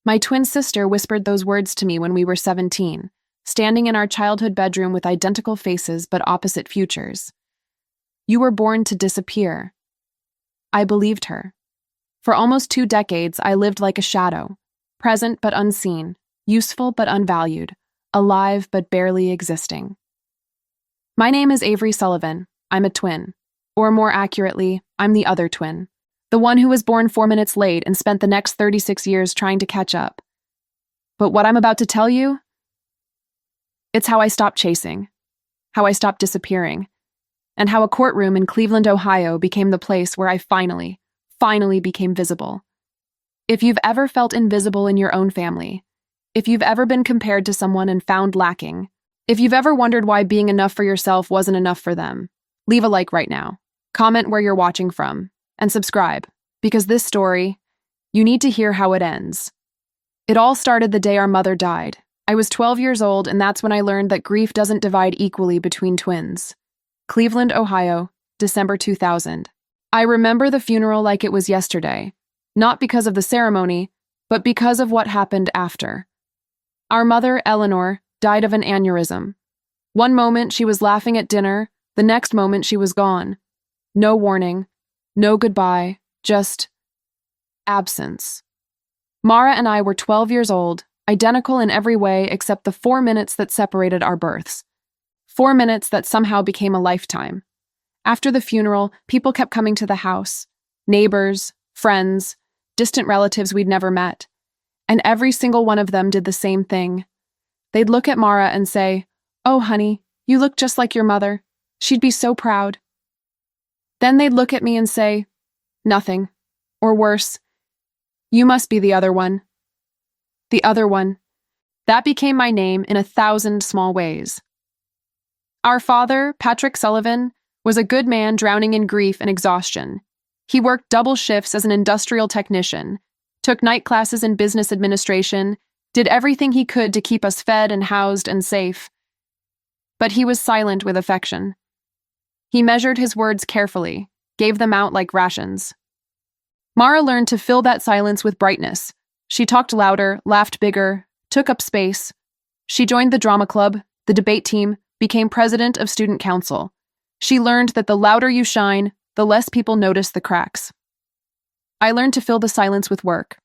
My twin sister whispered those words to me when we were 17, standing in our childhood bedroom with identical faces but opposite futures. You were born to disappear. I believed her. For almost 2 decades, I lived like a shadow, present but unseen, useful but unvalued, alive but barely existing. My name is Avery Sullivan. I'm a twin. Or more accurately, I'm the other twin. The one who was born 4 minutes late and spent the next 36 years trying to catch up. But what I'm about to tell you, it's how I stopped chasing, how I stopped disappearing, and how a courtroom in Cleveland, Ohio became the place where I finally became visible. If you've ever felt invisible in your own family, if you've ever been compared to someone and found lacking, if you've ever wondered why being enough for yourself wasn't enough for them, leave a like right now, comment where you're watching from, and subscribe, because this story, you need to hear how it ends. It all started the day our mother died. I was 12 years old, and that's when I learned that grief doesn't divide equally between twins. Cleveland, Ohio, December 2000. I remember the funeral like it was yesterday, not because of the ceremony, but because of what happened after. Our mother, Eleanor, died of an aneurysm. One moment she was laughing at dinner, the next moment she was gone. No warning, no goodbye, just absence. Mara and I were 12 years old, identical in every way except the 4 minutes that separated our births. 4 minutes that somehow became a lifetime. After the funeral, people kept coming to the house. Neighbors, friends, distant relatives we'd never met. And every single one of them did the same thing. They'd look at Mara and say, "Oh, honey, you look just like your mother. She'd be so proud." Then they'd look at me and say, "Nothing." Or worse, "You must be the other one." The other one. That became my name in 1,000 small ways. Our father, Patrick Sullivan, was a good man drowning in grief and exhaustion. He worked double shifts as an industrial technician, took night classes in business administration, did everything he could to keep us fed and housed and safe. But he was silent with affection. He measured his words carefully, gave them out like rations. Mara learned to fill that silence with brightness. She talked louder, laughed bigger, took up space. She joined the drama club, the debate team, became president of student council. She learned that the louder you shine, the less people notice the cracks. I learned to fill the silence with work.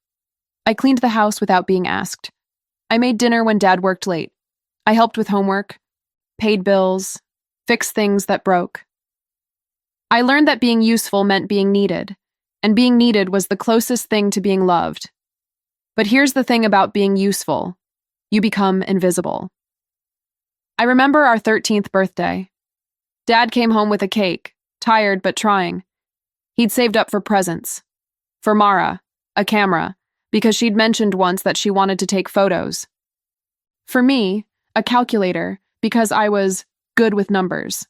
I cleaned the house without being asked. I made dinner when Dad worked late. I helped with homework, paid bills, fixed things that broke. I learned that being useful meant being needed, and being needed was the closest thing to being loved. But here's the thing about being useful. You become invisible. I remember our 13th birthday. Dad came home with a cake, tired but trying. He'd saved up for presents. For Mara, a camera, because she'd mentioned once that she wanted to take photos. For me, a calculator, because I was good with numbers.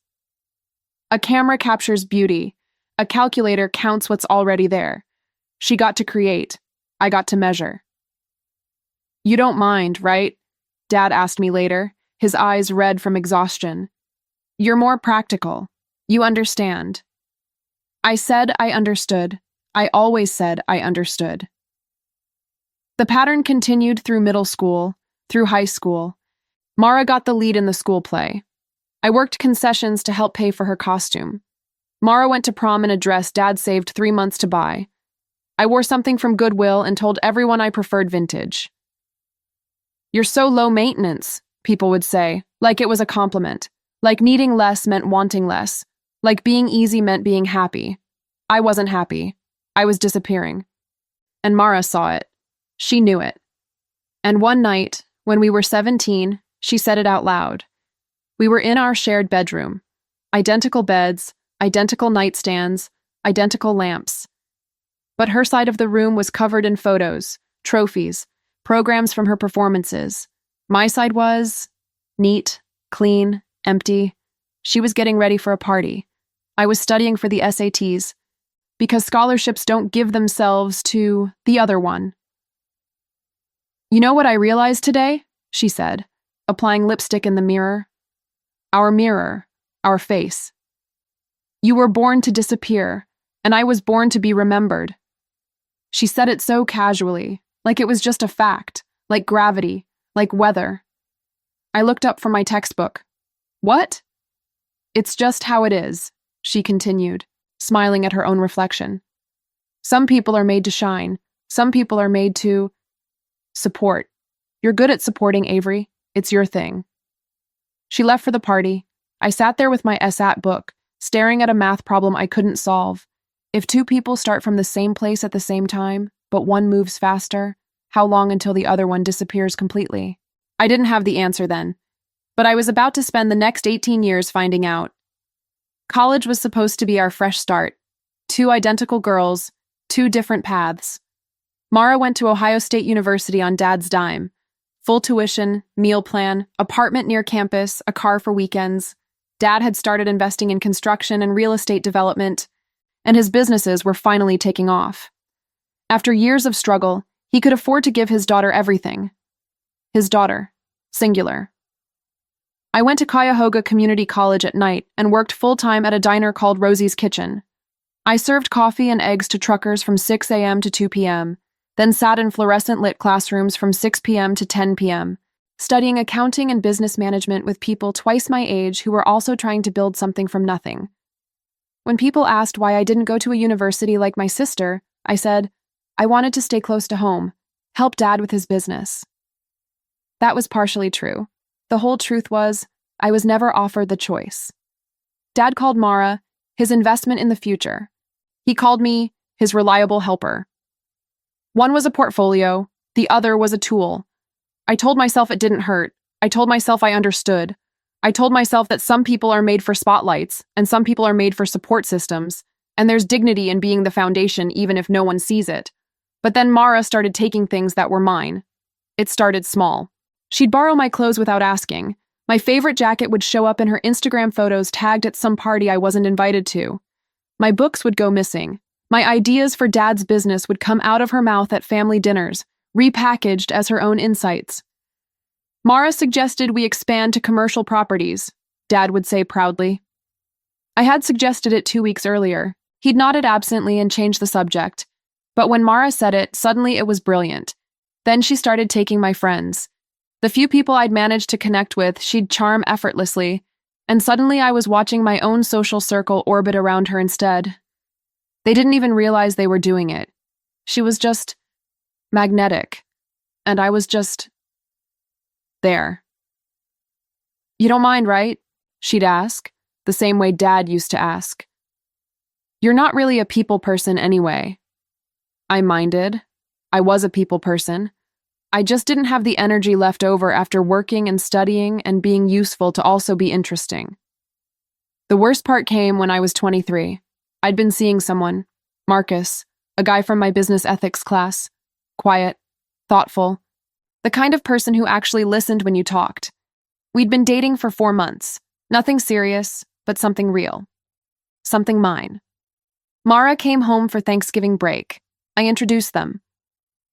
A camera captures beauty. A calculator counts what's already there. She got to create. I got to measure. "You don't mind, right?" Dad asked me later, his eyes red from exhaustion. "You're more practical. You understand." I said I understood. I always said I understood. The pattern continued through middle school, through high school. Mara got the lead in the school play. I worked concessions to help pay for her costume. Mara went to prom in a dress Dad saved 3 months to buy. I wore something from Goodwill and told everyone I preferred vintage. "You're so low maintenance," people would say, like it was a compliment. Like needing less meant wanting less. Like being easy meant being happy. I wasn't happy. I was disappearing. And Mara saw it. She knew it. And one night, when we were 17, she said it out loud. We were in our shared bedroom. Identical beds, identical nightstands, identical lamps. But her side of the room was covered in photos, trophies, programs from her performances. My side was neat, clean, empty. She was getting ready for a party. I was studying for the SATs, because scholarships don't give themselves to the other one. "You know what I realized today?" she said, applying lipstick in the mirror. Mirror, our face. "You were born to disappear, and I was born to be remembered." She said it so casually, like it was just a fact, like gravity, like weather. I looked up from my textbook. What? It's just how it is, she continued, smiling at her own reflection. Some people are made to shine. Some people are made to support. You're good at supporting, Avery. It's your thing. She left for the party. I sat there with my SAT book, staring at a math problem I couldn't solve. If two people start from the same place at the same time, but one moves faster, how long until the other one disappears completely? I didn't have the answer then, but I was about to spend the next 18 years finding out. College was supposed to be our fresh start. Two identical girls, two different paths. Mara went to Ohio State University on Dad's dime. Full tuition, meal plan, apartment near campus, a car for weekends. Dad had started investing in construction and real estate development, and his businesses were finally taking off. After years of struggle, he could afford to give his daughter everything. His daughter, singular. I went to Cuyahoga Community College at night and worked full-time at a diner called Rosie's Kitchen. I served coffee and eggs to truckers from 6 a.m. to 2 p.m., then sat in fluorescent-lit classrooms from 6 p.m. to 10 p.m., studying accounting and business management with people twice my age who were also trying to build something from nothing. When people asked why I didn't go to a university like my sister, I said, I wanted to stay close to home, help Dad with his business. That was partially true. The whole truth was, I was never offered the choice. Dad called Mara his investment in the future. He called me his reliable helper. One was a portfolio, the other was a tool. I told myself it didn't hurt. I told myself I understood. I told myself that some people are made for spotlights, and some people are made for support systems, and there's dignity in being the foundation even if no one sees it. But then Mara started taking things that were mine. It started small. She'd borrow my clothes without asking. My favorite jacket would show up in her Instagram photos tagged at some party I wasn't invited to. My books would go missing. My ideas for Dad's business would come out of her mouth at family dinners, repackaged as her own insights. Mara suggested we expand to commercial properties, Dad would say proudly. I had suggested it 2 weeks earlier. He'd nodded absently and changed the subject. But when Mara said it, suddenly it was brilliant. Then she started taking my friends. The few people I'd managed to connect with, she'd charm effortlessly, and suddenly I was watching my own social circle orbit around her instead. They didn't even realize they were doing it. She was just magnetic, and I was just there. You don't mind, right? She'd ask, the same way Dad used to ask. You're not really a people person anyway. I minded. I was a people person. I just didn't have the energy left over after working and studying and being useful to also be interesting. The worst part came when I was 23. I'd been seeing someone, Marcus, a guy from my business ethics class. Quiet, thoughtful, the kind of person who actually listened when you talked. We'd been dating for 4 months. Nothing serious, but something real. Something mine. Mara came home for Thanksgiving break. I introduced them.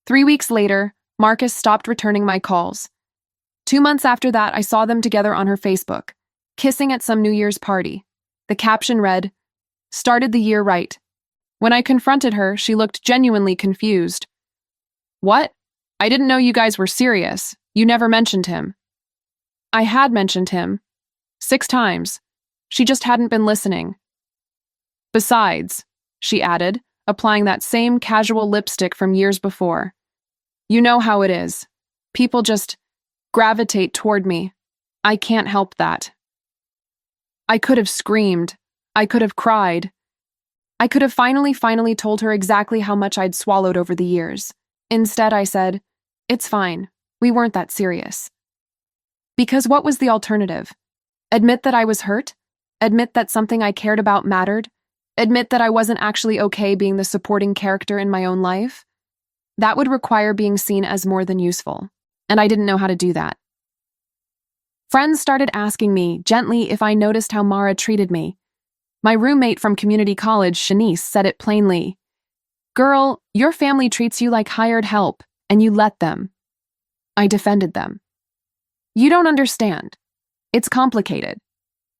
3 weeks later, Marcus stopped returning my calls. 2 months after that, I saw them together on her Facebook, kissing at some New Year's party. The caption read, "Started the year right." When I confronted her, she looked genuinely confused. What? I didn't know you guys were serious. You never mentioned him. I had mentioned him. 6 times. She just hadn't been listening. Besides, she added, applying that same casual lipstick from years before. You know how it is. People just gravitate toward me. I can't help that. I could have screamed. I could have cried. I could have finally told her exactly how much I'd swallowed over the years. Instead, I said, it's fine. We weren't that serious. Because what was the alternative? Admit that I was hurt? Admit that something I cared about mattered? Admit that I wasn't actually okay being the supporting character in my own life? That would require being seen as more than useful, and I didn't know how to do that. Friends started asking me, gently, if I noticed how Mara treated me. My roommate from community college, Shanice, said it plainly. Girl, your family treats you like hired help, and you let them. I defended them. You don't understand. It's complicated.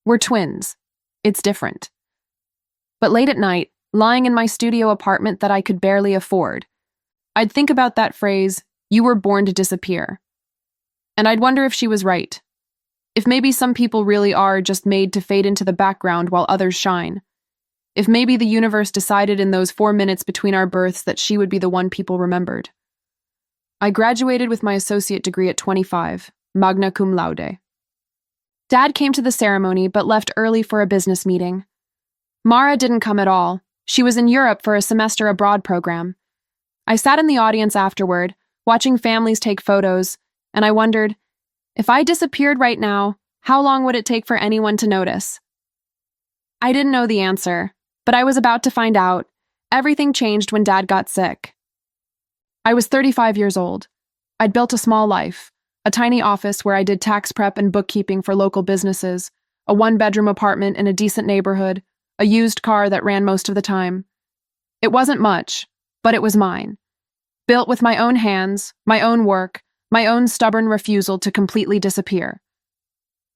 We're twins. It's different. But late at night, lying in my studio apartment that I could barely afford, I'd think about that phrase, "you were born to disappear." And I'd wonder if she was right. If maybe some people really are just made to fade into the background while others shine. If maybe the universe decided in those 4 minutes between our births that she would be the one people remembered. I graduated with my associate degree at 25, magna cum laude. Dad came to the ceremony but left early for a business meeting. Mara didn't come at all. She was in Europe for a semester abroad program. I sat in the audience afterward, watching families take photos, and I wondered, if I disappeared right now, how long would it take for anyone to notice? I didn't know the answer, but I was about to find out. Everything changed when Dad got sick. I was 35 years old. I'd built a small life, a tiny office where I did tax prep and bookkeeping for local businesses, a one-bedroom apartment in a decent neighborhood, a used car that ran most of the time. It wasn't much, but it was mine. Built with my own hands, my own work, my own stubborn refusal to completely disappear.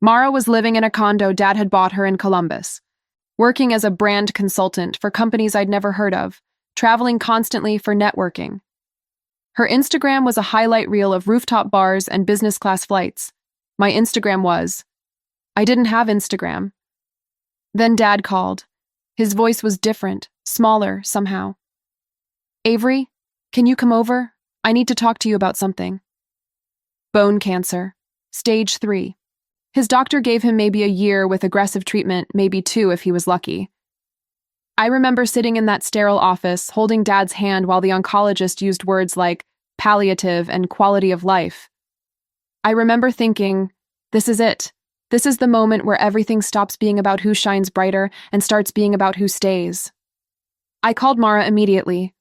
Mara was living in a condo Dad had bought her in Columbus, working as a brand consultant for companies I'd never heard of, traveling constantly for networking. Her Instagram was a highlight reel of rooftop bars and business class flights. My Instagram was. I didn't have Instagram. Then Dad called. His voice was different, smaller somehow. "Avery, can you come over? I need to talk to you about something." Bone cancer, stage 3. His doctor gave him maybe a year with aggressive treatment, maybe 2 if he was lucky. I remember sitting in that sterile office, holding Dad's hand while the oncologist used words like palliative and quality of life. I remember thinking, this is it. This is the moment where everything stops being about who shines brighter and starts being about who stays. I called Mara immediately.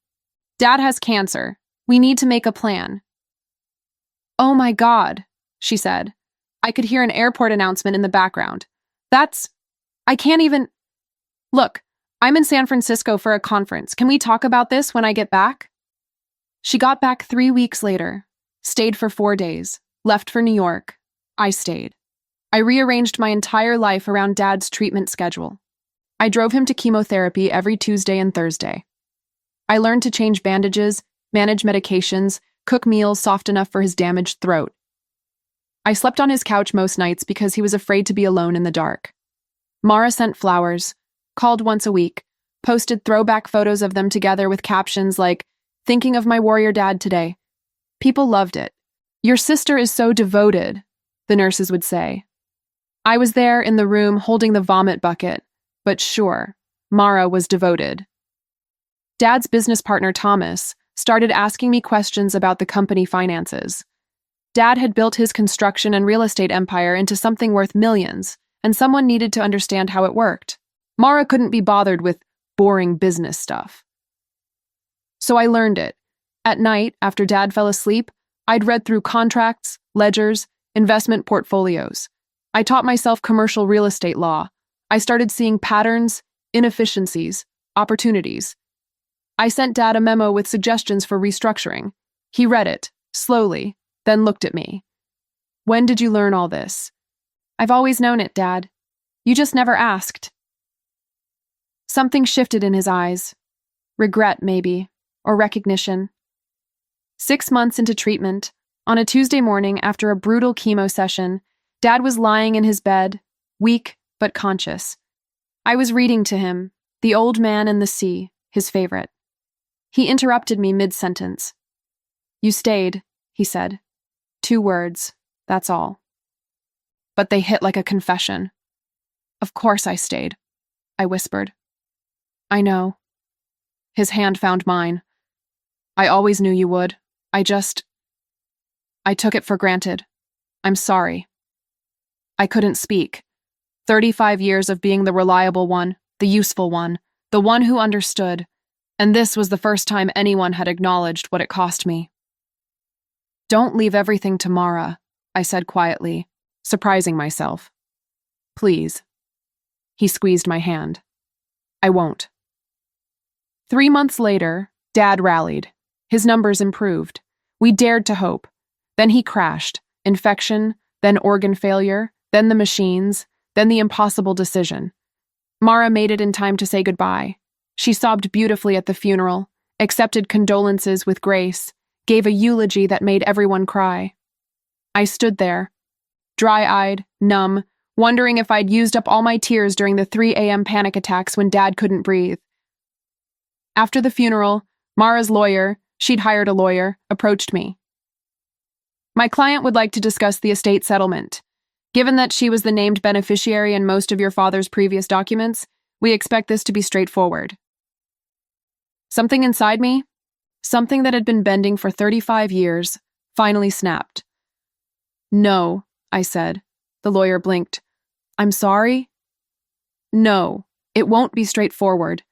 "Dad has cancer. We need to make a plan." "Oh my God," she said. I could hear an airport announcement in the background. I can't even... Look, I'm in San Francisco for a conference. Can we talk about this when I get back? She got back 3 weeks later, stayed for 4 days, left for New York. I stayed. I rearranged my entire life around Dad's treatment schedule. I drove him to chemotherapy every Tuesday and Thursday. I learned to change bandages, manage medications, cook meals soft enough for his damaged throat. I slept on his couch most nights because he was afraid to be alone in the dark. Mara sent flowers, called once a week, posted throwback photos of them together with captions like, "Thinking of my warrior dad today." People loved it. "Your sister is so devoted," the nurses would say. I was there in the room holding the vomit bucket, but sure, Mara was devoted. Dad's business partner, Thomas, started asking me questions about the company finances. Dad had built his construction and real estate empire into something worth millions, and someone needed to understand how it worked. Mara couldn't be bothered with boring business stuff. So I learned it. At night, after Dad fell asleep, I'd read through contracts, ledgers, investment portfolios. I taught myself commercial real estate law. I started seeing patterns, inefficiencies, opportunities. I sent Dad a memo with suggestions for restructuring. He read it, slowly, then looked at me. "When did you learn all this?" "I've always known it, Dad. You just never asked." Something shifted in his eyes. Regret, maybe, or recognition. 6 months into treatment, on a Tuesday morning after a brutal chemo session, Dad was lying in his bed, weak but conscious. I was reading to him, The Old Man and the Sea, his favorite. He interrupted me mid-sentence. "You stayed," he said. 2 words, that's all. But they hit like a confession. "Of course I stayed," I whispered. "I know." His hand found mine. "I always knew you would. I took it for granted. I'm sorry." I couldn't speak. 35 years of being the reliable one, the useful one, the one who understood, and this was the first time anyone had acknowledged what it cost me. "Don't leave everything to Mara," I said quietly, surprising myself. "Please." He squeezed my hand. "I won't." 3 months later, Dad rallied. His numbers improved. We dared to hope. Then he crashed. Infection, then organ failure, then the machines, then the impossible decision. Mara made it in time to say goodbye. She sobbed beautifully at the funeral, accepted condolences with grace, gave a eulogy that made everyone cry. I stood there, dry-eyed, numb, wondering if I'd used up all my tears during the 3 a.m. panic attacks when Dad couldn't breathe. After the funeral, Mara's lawyer, she'd hired a lawyer, approached me. My client would like to discuss the estate settlement. Given that she was the named beneficiary in most of your father's previous documents, we expect this to be straightforward. Something inside me, something that had been bending for 35 years, finally snapped. No, I said. The lawyer blinked. I'm sorry? No, it won't be straightforward.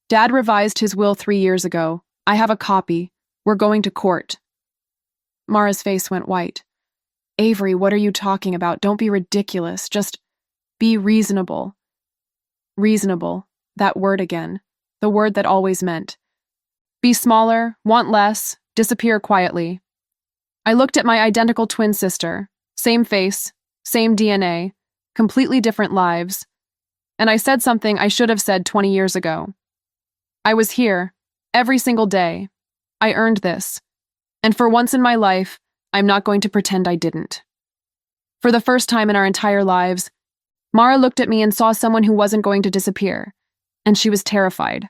Dad revised his will 3 years ago. I have a copy. We're going to court. Mara's face went white. Avery, what are you talking about? Don't be ridiculous. Just be reasonable. Reasonable. That word again. The word that always meant. Be smaller, want less, disappear quietly. I looked at my identical twin sister. Same face, same DNA, completely different lives. And I said something I should have said 20 years ago. I was here, every single day. I earned this. And for once in my life, I'm not going to pretend I didn't. For the first time in our entire lives, Mara looked at me and saw someone who wasn't going to disappear, and she was terrified.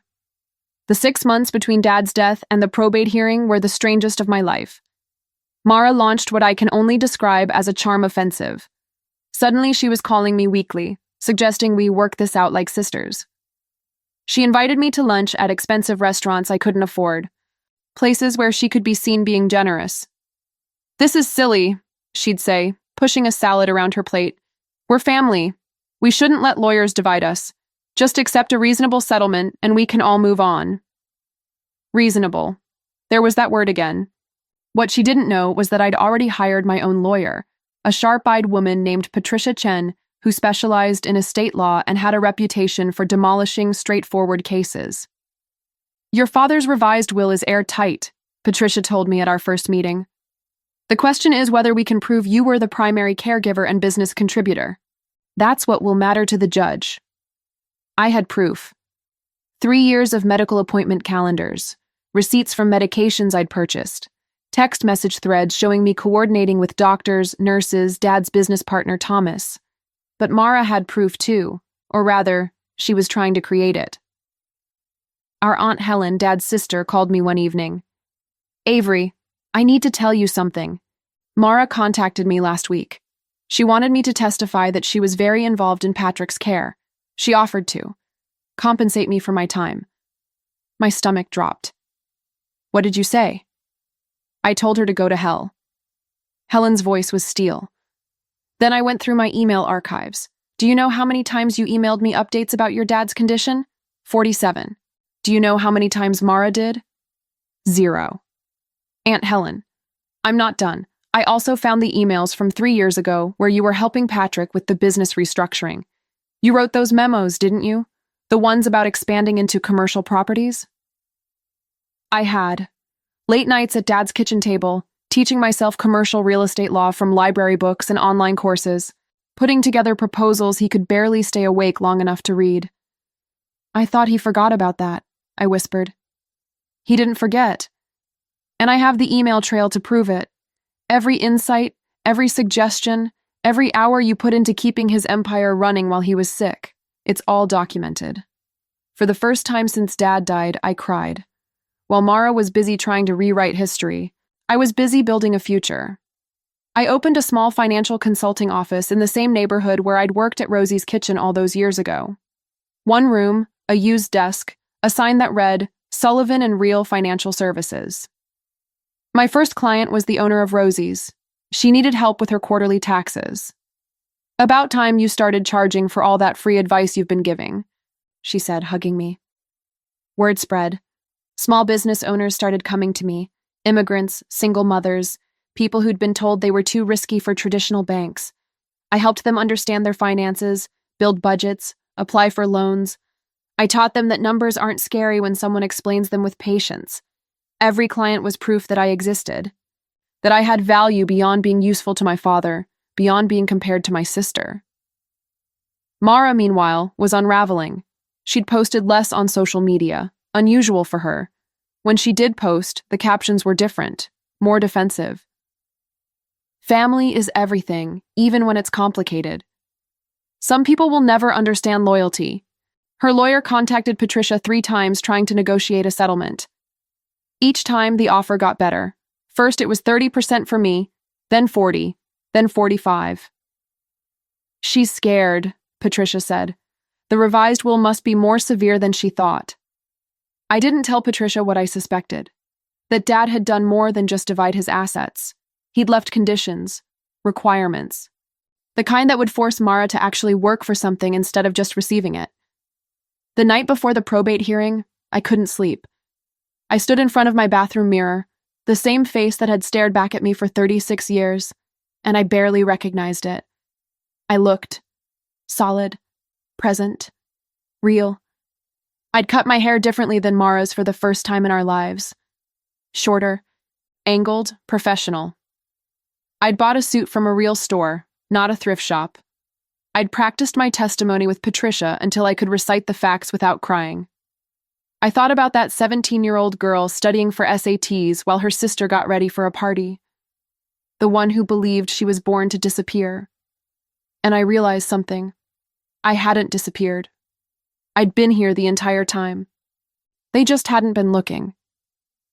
The 6 months between Dad's death and the probate hearing were the strangest of my life. Mara launched what I can only describe as a charm offensive. Suddenly, she was calling me weekly, suggesting we work this out like sisters. She invited me to lunch at expensive restaurants I couldn't afford, places where she could be seen being generous. This is silly, she'd say, pushing a salad around her plate. We're family. We shouldn't let lawyers divide us. Just accept a reasonable settlement and we can all move on. Reasonable. There was that word again. What she didn't know was that I'd already hired my own lawyer, a sharp-eyed woman named Patricia Chen, who specialized in estate law and had a reputation for demolishing straightforward cases. Your father's revised will is airtight, Patricia told me at our first meeting. The question is whether we can prove you were the primary caregiver and business contributor. That's what will matter to the judge. I had proof. 3 years of medical appointment calendars, receipts from medications I'd purchased, text message threads showing me coordinating with doctors, nurses, Dad's business partner Thomas. But Mara had proof too, or rather, she was trying to create it. Our Aunt Helen, Dad's sister, called me one evening. Avery, I need to tell you something. Mara contacted me last week. She wanted me to testify that she was very involved in Patrick's care. She offered to compensate me for my time. My stomach dropped. What did you say? I told her to go to hell. Helen's voice was steel. Then I went through my email archives. Do you know how many times you emailed me updates about your dad's condition? 47. Do you know how many times Mara did? 0. Aunt Helen, I'm not done. I also found the emails from 3 years ago where you were helping Patrick with the business restructuring. You wrote those memos, didn't you? The ones about expanding into commercial properties? I had. Late nights at Dad's kitchen table, teaching myself commercial real estate law from library books and online courses, putting together proposals he could barely stay awake long enough to read. I thought he forgot about that, I whispered. He didn't forget. And I have the email trail to prove it. Every insight, every suggestion, every hour you put into keeping his empire running while he was sick. It's all documented. For the first time since Dad died, I cried. While Mara was busy trying to rewrite history, I was busy building a future. I opened a small financial consulting office in the same neighborhood where I'd worked at Rosie's Kitchen all those years ago. 1 room, a used desk, a sign that read, Sullivan and Real Financial Services. My first client was the owner of Rosie's. She needed help with her quarterly taxes. About time you started charging for all that free advice you've been giving, she said, hugging me. Word spread. Small business owners started coming to me, immigrants, single mothers, people who'd been told they were too risky for traditional banks. I helped them understand their finances, build budgets, apply for loans. I taught them that numbers aren't scary when someone explains them with patience. Every client was proof that I existed, that I had value beyond being useful to my father, beyond being compared to my sister. Mara, meanwhile, was unraveling. She'd posted less on social media, unusual for her. When she did post, the captions were different, more defensive. Family is everything, even when it's complicated. Some people will never understand loyalty. Her lawyer contacted Patricia 3 times trying to negotiate a settlement. Each time, the offer got better. First, it was 30% for me, then 40, then 45. She's scared, Patricia said. The revised will must be more severe than she thought. I didn't tell Patricia what I suspected. That Dad had done more than just divide his assets. He'd left conditions, requirements. The kind that would force Mara to actually work for something instead of just receiving it. The night before the probate hearing, I couldn't sleep. I stood in front of my bathroom mirror, the same face that had stared back at me for 36 years, and I barely recognized it. I looked. Solid. Present. Real. I'd cut my hair differently than Mara's for the first time in our lives. Shorter. Angled. Professional. I'd bought a suit from a real store, not a thrift shop. I'd practiced my testimony with Patricia until I could recite the facts without crying. I thought about that 17-year-old girl studying for SATs while her sister got ready for a party. The one who believed she was born to disappear. And I realized something. I hadn't disappeared. I'd been here the entire time. They just hadn't been looking.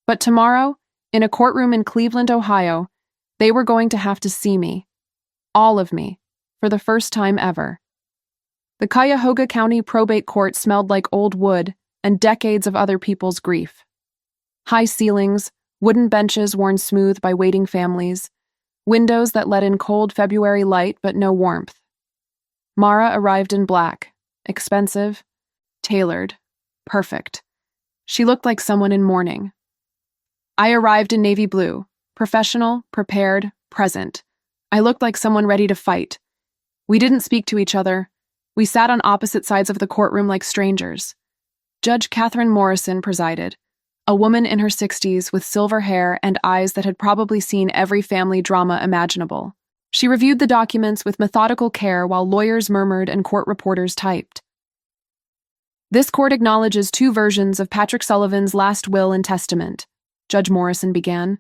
But tomorrow, in a courtroom in Cleveland, Ohio, they were going to have to see me. All of me. For the first time ever. The Cuyahoga County Probate Court smelled like old wood and decades of other people's grief. High ceilings, wooden benches worn smooth by waiting families, windows that let in cold February light but no warmth. Mara arrived in black, expensive, tailored, perfect. She looked like someone in mourning. I arrived in navy blue, professional, prepared, present. I looked like someone ready to fight. We didn't speak to each other. We sat on opposite sides of the courtroom like strangers. Judge Catherine Morrison presided, a woman in her 60s with silver hair and eyes that had probably seen every family drama imaginable. She reviewed the documents with methodical care while lawyers murmured and court reporters typed. This court acknowledges 2 versions of Patrick Sullivan's last will and testament, Judge Morrison began.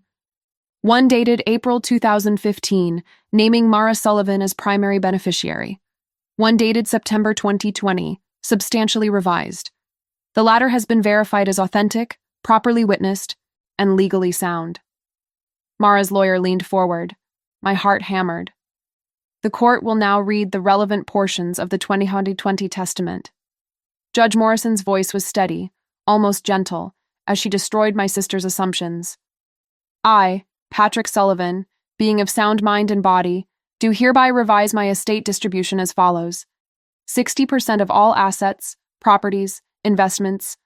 One dated April 2015, naming Mara Sullivan as primary beneficiary. One dated September 2020, substantially revised. The latter has been verified as authentic, properly witnessed, and legally sound. Mara's lawyer leaned forward. My heart hammered. The court will now read the relevant portions of the 2020 testament. Judge Morrison's voice was steady, almost gentle, as she destroyed my sister's assumptions. I, Patrick Sullivan, being of sound mind and body, do hereby revise my estate distribution as follows. 60% of all assets, properties, investments,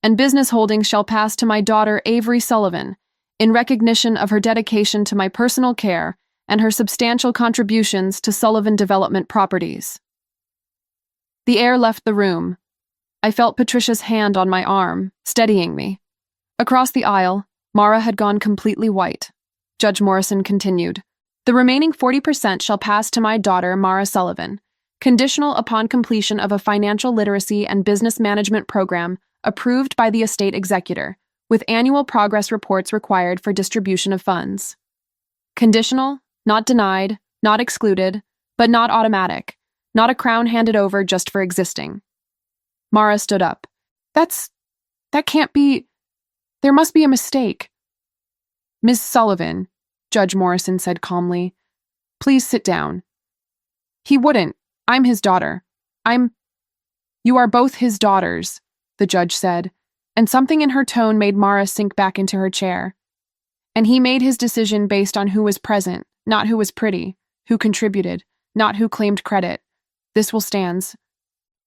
and business holdings shall pass to my daughter Avery Sullivan, in recognition of her dedication to my personal care and her substantial contributions to Sullivan Development Properties. The air left the room. I felt Patricia's hand on my arm, steadying me. Across the aisle, Mara had gone completely white. Judge Morrison continued, the remaining 40% shall pass to my daughter, Mara Sullivan, conditional upon completion of a financial literacy and business management program approved by the estate executor, with annual progress reports required for distribution of funds. Conditional, not denied, not excluded, but not automatic, not a crown handed over just for existing. Mara stood up. That can't be. There must be a mistake. Ms. Sullivan, Judge Morrison said calmly, please sit down. He wouldn't. I'm his daughter. You are both his daughters, the judge said, and something in her tone made Mara sink back into her chair. And he made his decision based on who was present, not who was pretty, who contributed, not who claimed credit. This will stand.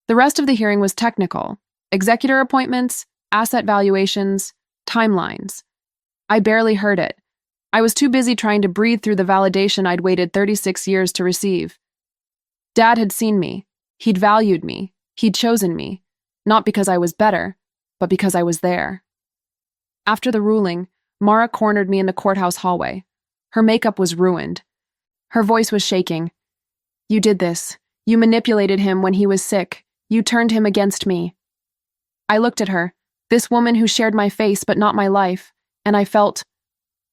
The rest of the hearing was technical. Executor appointments, asset valuations, timelines. I barely heard it. I was too busy trying to breathe through the validation I'd waited 36 years to receive. Dad had seen me. He'd valued me. He'd chosen me. Not because I was better, but because I was there. After the ruling, Mara cornered me in the courthouse hallway. Her makeup was ruined. Her voice was shaking. You did this. You manipulated him when he was sick. You turned him against me. I looked at her. This woman who shared my face but not my life, and I felt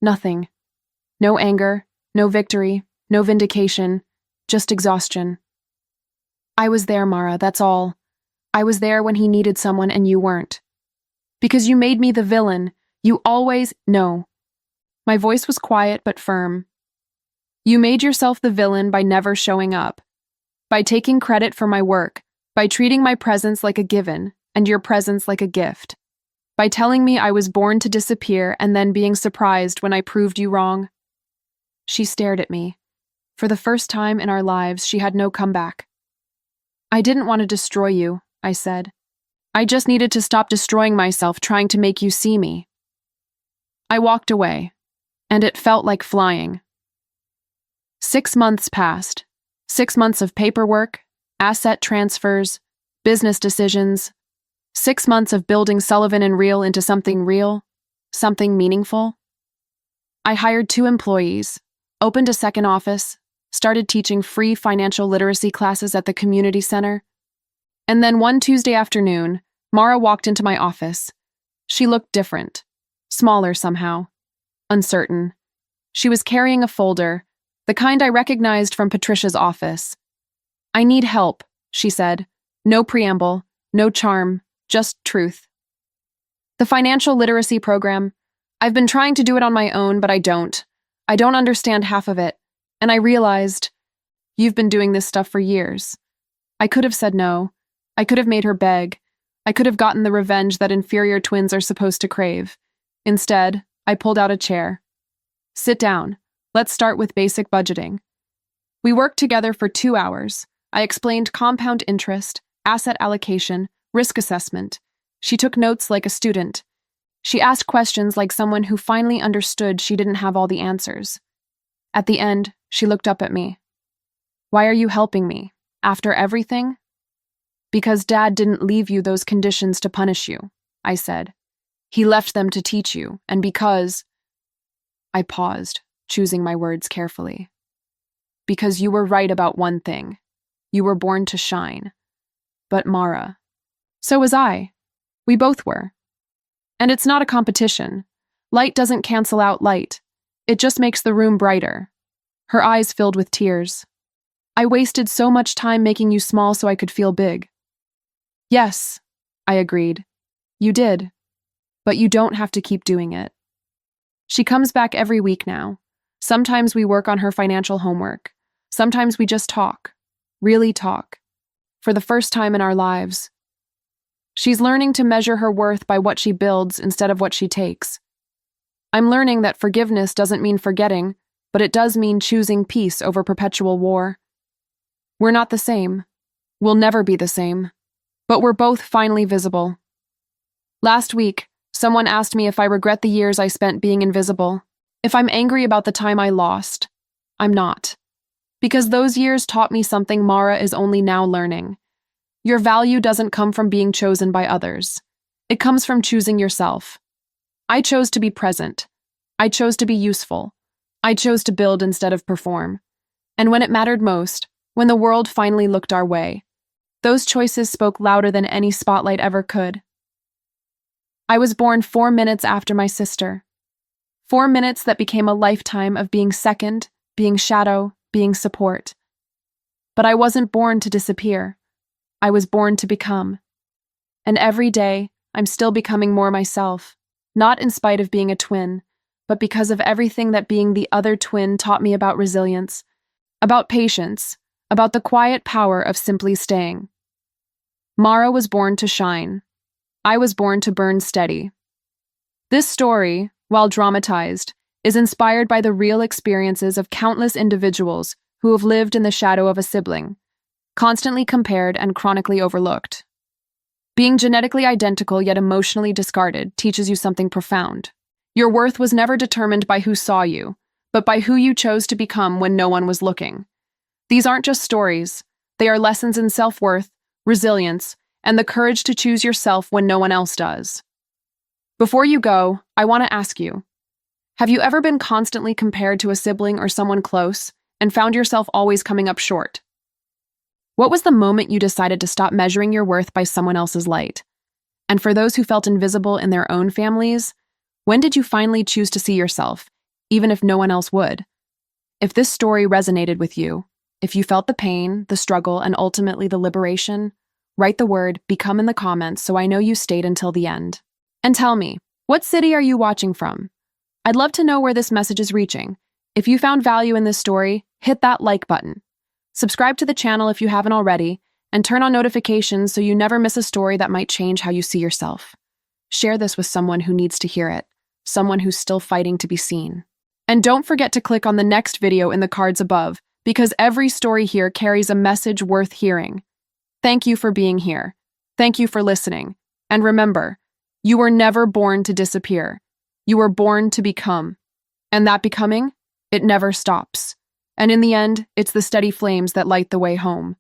nothing. No anger, no victory, no vindication, just exhaustion. I was there, Mara, that's all. I was there when he needed someone and you weren't. Because you made me the villain. You always know. My voice was quiet but firm. You made yourself the villain by never showing up, by taking credit for my work, by treating my presence like a given and your presence like a gift, by telling me I was born to disappear and then being surprised when I proved you wrong. She stared at me. For the first time in our lives, she had no comeback. I didn't want to destroy you, I said. I just needed to stop destroying myself trying to make you see me. I walked away, and it felt like flying. 6 months passed. 6 months of paperwork, asset transfers, business decisions. 6 months of building Sullivan and Real into something real, something meaningful. I hired 2 employees, opened a second office, started teaching free financial literacy classes at the community center. And then one Tuesday afternoon, Mara walked into my office. She looked different, smaller somehow, uncertain. She was carrying a folder, the kind I recognized from Patricia's office. I need help, she said. No preamble, no charm, just truth. The financial literacy program. I've been trying to do it on my own, but I don't. I don't understand half of it. And I realized, you've been doing this stuff for years. I could have said no. I could have made her beg. I could have gotten the revenge that inferior twins are supposed to crave. Instead, I pulled out a chair. Sit down. Let's start with basic budgeting. We worked together for 2 hours. I explained compound interest, asset allocation, risk assessment. She took notes like a student. She asked questions like someone who finally understood she didn't have all the answers. At the end, she looked up at me. Why are you helping me? After everything? Because Dad didn't leave you those conditions to punish you, I said. He left them to teach you, and because... I paused, choosing my words carefully. Because you were right about one thing. You were born to shine. But Mara. So was I. We both were. And it's not a competition. Light doesn't cancel out light. It just makes the room brighter. Her eyes filled with tears. I wasted so much time making you small so I could feel big. Yes, I agreed. You did. But you don't have to keep doing it. She comes back every week now. Sometimes we work on her financial homework. Sometimes we just talk. Really talk. For the first time in our lives. She's learning to measure her worth by what she builds instead of what she takes. I'm learning that forgiveness doesn't mean forgetting, but it does mean choosing peace over perpetual war. We're not the same. We'll never be the same. But we're both finally visible. Last week, someone asked me if I regret the years I spent being invisible, if I'm angry about the time I lost. I'm not. Because those years taught me something Mara is only now learning. Your value doesn't come from being chosen by others. It comes from choosing yourself. I chose to be present. I chose to be useful. I chose to build instead of perform. And when it mattered most, when the world finally looked our way, those choices spoke louder than any spotlight ever could. I was born 4 minutes after my sister. 4 minutes that became a lifetime of being second, being shadow, being support. But I wasn't born to disappear. I was born to become. And every day, I'm still becoming more myself, not in spite of being a twin, but because of everything that being the other twin taught me about resilience, about patience, about the quiet power of simply staying. Mara was born to shine. I was born to burn steady. This story, while dramatized, is inspired by the real experiences of countless individuals who have lived in the shadow of a sibling, constantly compared and chronically overlooked. Being genetically identical yet emotionally discarded teaches you something profound. Your worth was never determined by who saw you, but by who you chose to become when no one was looking. These aren't just stories. They are lessons in self-worth, resilience, and the courage to choose yourself when no one else does. Before you go, I want to ask you, have you ever been constantly compared to a sibling or someone close and found yourself always coming up short? What was the moment you decided to stop measuring your worth by someone else's light? And for those who felt invisible in their own families, when did you finally choose to see yourself, even if no one else would? If this story resonated with you, if you felt the pain, the struggle, and ultimately the liberation, write the word "become" in the comments so I know you stayed until the end. And tell me, what city are you watching from? I'd love to know where this message is reaching. If you found value in this story, hit that like button. Subscribe to the channel if you haven't already, and turn on notifications so you never miss a story that might change how you see yourself. Share this with someone who needs to hear it, someone who's still fighting to be seen. And don't forget to click on the next video in the cards above, because every story here carries a message worth hearing. Thank you for being here. Thank you for listening. And remember, you were never born to disappear. You were born to become. And that becoming, it never stops. And in the end, it's the steady flames that light the way home.